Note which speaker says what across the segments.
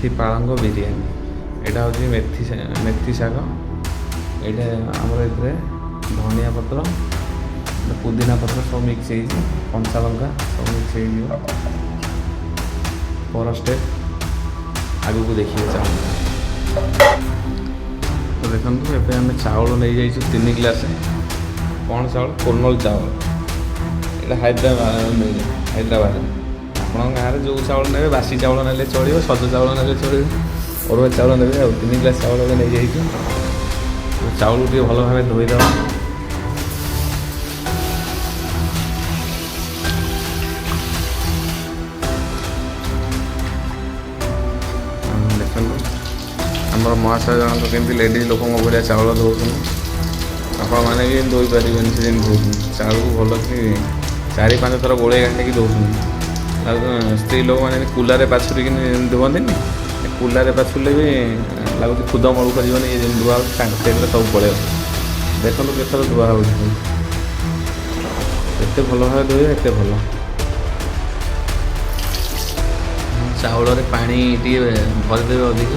Speaker 1: मेथी पालंग बिरयानी यहाँ हूँ मेथी शाग ये आमर ए धनिया पत्र पुदीना पत्र सब मिक्स हो कंचा लंका सब मिक्स हो पर स्टेप आगू को देखिए चावल तो देखो एवं आम चावल नहीं जाइए 3 गिलास कौन चावल कोरनल चावल ये हैदराबाद आप गाँव में जो चावल ने बासी चावल ना चलो सज चावल ना चलो अरुआ चावल ने 3 गिलास चावल नहीं जाइए चावल टे भल भाव धोईद देखो आम महाशय जन तो कमी लेडीज लोक भाया चावल धोते आप मैंने भी धोई पारे से धोते चावल को भल कि 4-5 थर गोले घाटी दौन स्त्री लोक मैंने कूलारे पाछुरी धुवंती कूलारे पाछुले भी लगुच खुद मड़ू कर ये धुआ से सब पड़े देखो केत धुआ हो भल भाव धोए एत भल चावल पानी टे भरदे अधिक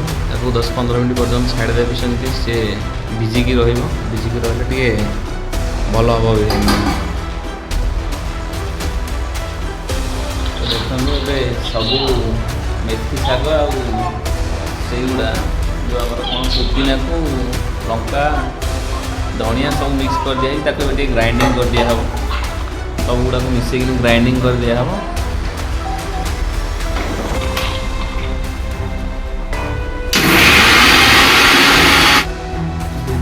Speaker 1: 10-15 मिनट पर्यटन छाड़देवी सेमती सी भिजिकी भिजिकी रही टे भल हम देखो ए सब मेथी शाग आईगुड़ा जो आम कौन पुदीना को लंका धनिया सब मिक्स कर दिया ताकि ग्राइंडिंग कर दिया सब गुड़ा को मिसेक ग्राइंडिंग कर दिया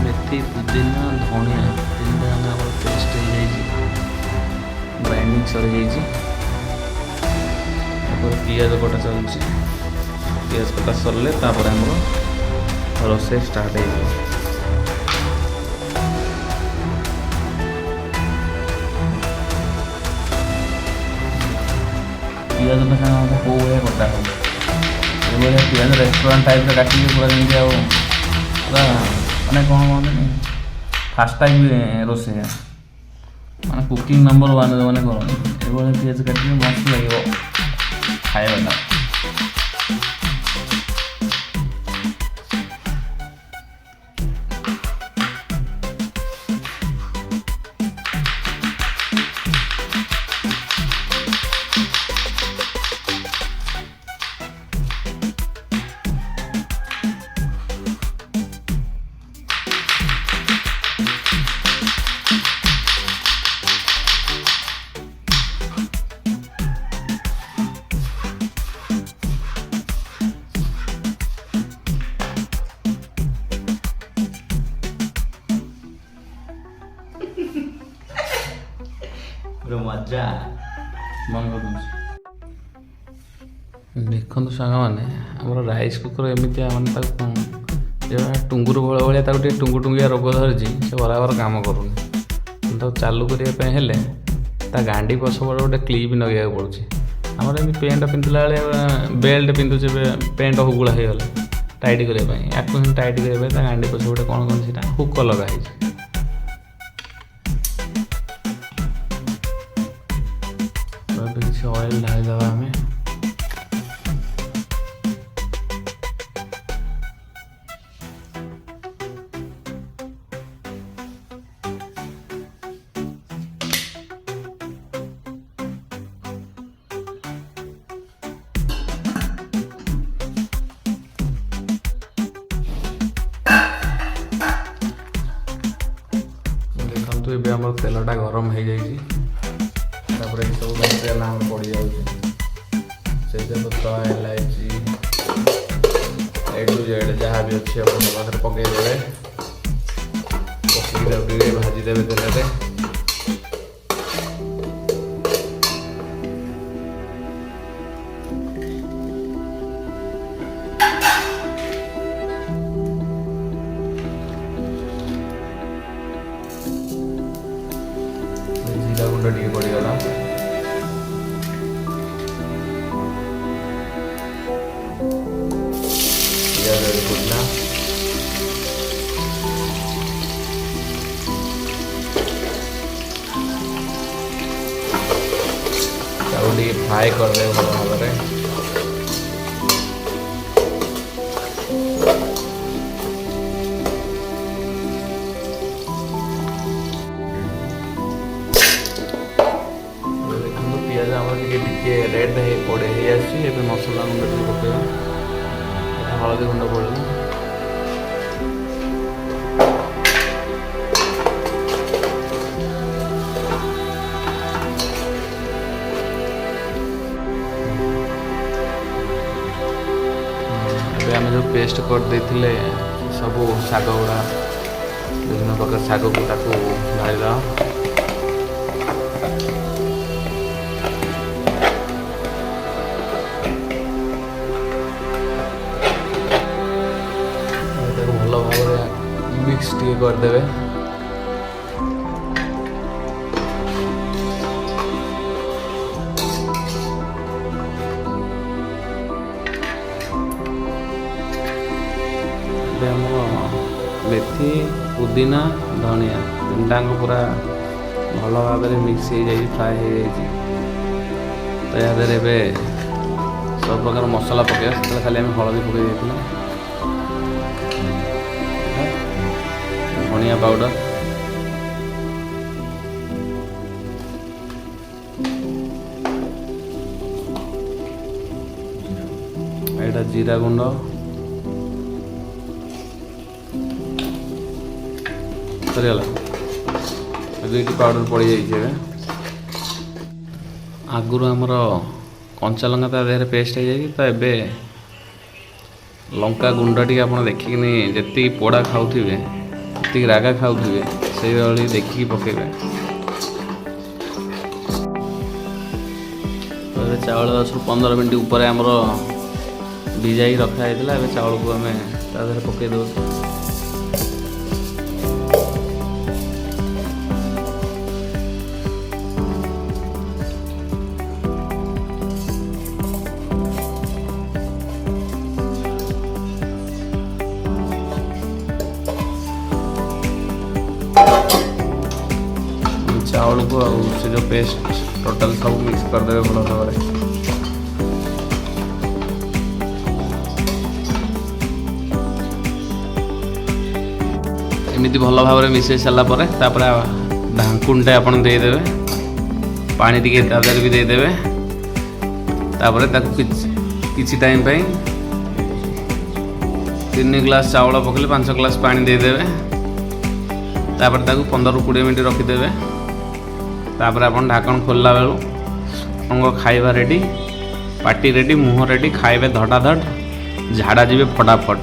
Speaker 1: मेथी पुदीना धनिया 3 पेस्ट हो ग्राइंडिंग सरी पियाज कटा चलुची पियाज कटा सरले तापर आम रोसे स्टार्ट हो पियाज कौ भाया कटा हो पियाज रेस्टोरेंट टाइप काटिक पूरा जमी पूरा मैंने कौन कहते फास्ट टाइम रोसे मैंने कुकिंग नंबर 1 जो मैंने करते पियाज काटिक मस्त लगे खाइबाटा मजा मन कर देखो सांग मैंने आम राइस कुकर एमती मैंने टुंगुर भाया टुंगु टुंगिया रोग धरी से बराबर काम करूनी चालू करने गांडी पछपट गोटे क्लिप नगे पड़े आम पेंट पिंधला बेल्ट पिंधुचे पेंट हुगुला हो गला टाइट करने या टाइट करने गांडी पछपटे कौन कौन से हुक लगाई ऑयल डाल दवा हमें देखो ये आम तेलटा गरम हो जाए सब तेल आम पड़ जाऊँगी इलायची ए टू जेड जहाँ भी अच्छी पाखे पकईदे पकईदे भाजीदेवे तेल जीरा गुंड टे पड़गला फ्राए कर दे भल भाव में ରେଡ୍ ପଡ଼େ ହେଇ ଆସିଛି। ଏବେ ମସଲା ଗୁଣ୍ଡ ଟିକେ ପକାଇବା। ହଳଦୀ ଗୁଣ୍ଡ ପଡ଼ିଲା, ଏବେ ଆମେ ଯେଉଁ ପେଷ୍ଟ କରିଦେଇଥିଲେ ସବୁ ଶାଗ ଗୁଡ଼ା, ବିଭିନ୍ନ ପ୍ରକାର ଶାଗକୁ ତାକୁ ଢାଳିଦେବା। ତାକୁ ଭଲ ଭାବରେ ମିକ୍ସ ଟିକେ କରିଦେବେ। ଆମର ମେଥି, ପୁଦିନା, ଧନିଆ ତିନିଟାଙ୍କ ପୁରା ଭଲ ଭାବରେ ମିକ୍ସ ହେଇଯାଇଛି, ଫ୍ରାଏ ହେଇଯାଇଛି। ତ ଏହା ଦେହରେ ଏବେ ସବୁ ପ୍ରକାର ମସଲା ପକାଇବା। ସେତେବେଳେ ଖାଲି ଆମେ ହଳଦୀ ପକାଇ ଦେଇଥିଲୁ, ଧନିଆ ପାଉଡ଼ର, ଏଇଟା ଜିରା ଗୁଣ୍ଡ, ସରିଗଲା। ଦୁଇଟି ପାଉଡ଼ର ପଡ଼ିଯାଇଛି। ଏବେ ଆଗରୁ ଆମର କଞ୍ଚା ଲଙ୍କା ତା ଦେହରେ ପେଷ୍ଟ ହେଇଯାଇଛି, ତ ଏବେ ଲଙ୍କା ଗୁଣ୍ଡ ଟିକେ ଆପଣ ଦେଖିକିନି ଯେତିକି ପୋଡ଼ା ଖାଉଥିବେ, ଯେତିକି ରାଗା ଖାଉଥିବେ, ସେଇଭଳି ଦେଖିକି ପକାଇବେ। ଏବେ ଚାଉଳ 10ରୁ 15 ମିନିଟ୍ ଉପରେ ଆମର ଭିଜାଇ ରଖା ହେଇଥିଲା। ଏବେ ଚାଉଳକୁ ଆମେ ତା ଦେହରେ ପକାଇ ଦେଉଛୁ। ଚାଉଳକୁ ଆଉ ସେ ଯେଉଁ ପେଷ୍ଟ ଟୋଟାଲ ସବୁ ମିକ୍ସ କରିଦେବେ ଭଲ ଭାବରେ। ଏମିତି ଭଲ ଭାବରେ ମିଶାଇ ସାରିଲା ପରେ ତାପରେ ଢାଙ୍କୁଣିଟେ ଆପଣ ଦେଇଦେବେ, ପାଣି ଟିକେ ତା ଦେହରେ ବି ଦେଇଦେବେ। ତାପରେ ତାକୁ କିଛି ଟାଇମ୍ ପାଇଁ 3 ଗ୍ଲାସ୍ ଚାଉଳ ପକେଇଲେ 5 ଗ୍ଲାସ୍ ପାଣି ଦେଇଦେବେ। ତାପରେ ତାକୁ 15ରୁ 20 ମିନିଟ୍ ରଖିଦେବେ। ତାପରେ ଆପଣ ଢାକଣ ଖୋଲିଲା ବେଳୁ ଆପଣଙ୍କ ଖାଇବା ରେଡ଼ି, ପାଟି ରେଡ଼ି, ମୁହଁ ରେଡ଼ି, ଖାଇବେ ଧଡ଼ାଧଡ଼, ଝାଡ଼ା ଯିବେ ଫଟାଫଟ।